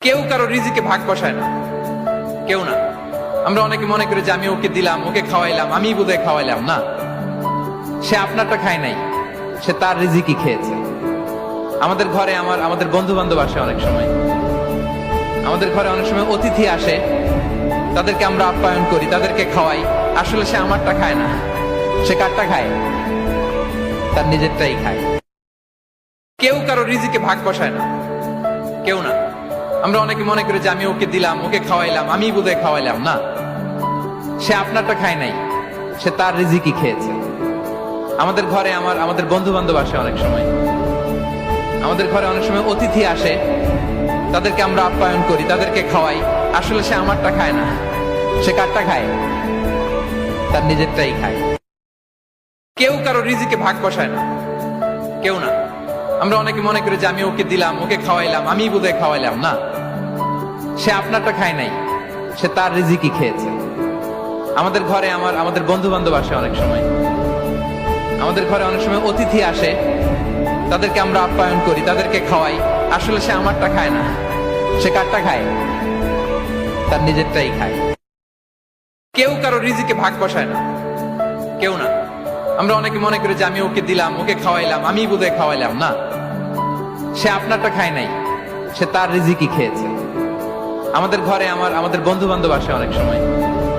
কেউ কারো রিজিকে ভাগ বসায় না, কেউ না। আমরা অনেকে মনে করি যে আমি ওকে দিলাম, ওকে খাওয়াইলাম, আমি বোধহয় খাওয়াইলাম। না, সে আপনারটা খায় নাই, সে তার রিজিকই খেয়েছে। আমাদের ঘরে আমাদের বন্ধু বান্ধব আসে অনেক সময়, আমাদের ঘরে অনেক সময় অতিথি আসে, তাদেরকে আমরা আপ্যায়ন করি, তাদেরকে খাওয়াই। আসলে সে আমারটা খায় না, সে কারটা খায়? তার নিজেরটাই খায়। কেউ কারো রিজিকে ভাগ বসায় না, কেউ না। আমরা অনেকে মনে করি যে আমি ওকে দিলাম, ওকে খাওয়াইলাম, আমি বোধহয় খাওয়াইলাম। না, সে আপনারটা খায় নাই, সে তার রিজিকই খেয়েছে। আমাদের ঘরে আমাদের বন্ধু বান্ধব আসে অনেক সময়, আমাদের ঘরে অনেক সময় অতিথি আসে, তাদেরকে আমরা আপ্যায়ন করি, তাদেরকে খাওয়াই। আসলে সে আমারটা খায় না, সে কারটা খায়? তার নিজেরটাই খায়। কেউ কারো রিজিকে ভাগ বসায় না, কেউ না। আমরা অনেকে মনে করি যে আমি ওকে দিলাম, ওকে খাওয়াইলাম, আমি বোধহয় খাওয়াইলাম। না, সে আপনারটা খায় নাই, সে তার রিজিকই খেয়েছে। আমাদের ঘরে আমাদের বন্ধু বান্ধব আসে অনেক সময়, আমাদের ঘরে অনেক সময় অতিথি আসে, তাদেরকে আমরা আপ্যায়ন করি, তাদেরকে খাওয়াই। আসলে সে আমারটা খায় না, সে কারটা খায়? তার নিজেরটাই খায়। কেউ কারো রিজিকে ভাগ বসায় না, কেউ না। আমরা অনেকে মনে করি যে আমি ওকে দিলাম, ওকে খাওয়াইলাম, আমি বোধহয় খাওয়াইলাম। না, সে আপনারটা খায় নাই, সে তার রিজিকই খেয়েছে। আমাদের ঘরে আমাদের বন্ধু বান্ধব আসে অনেক সময়,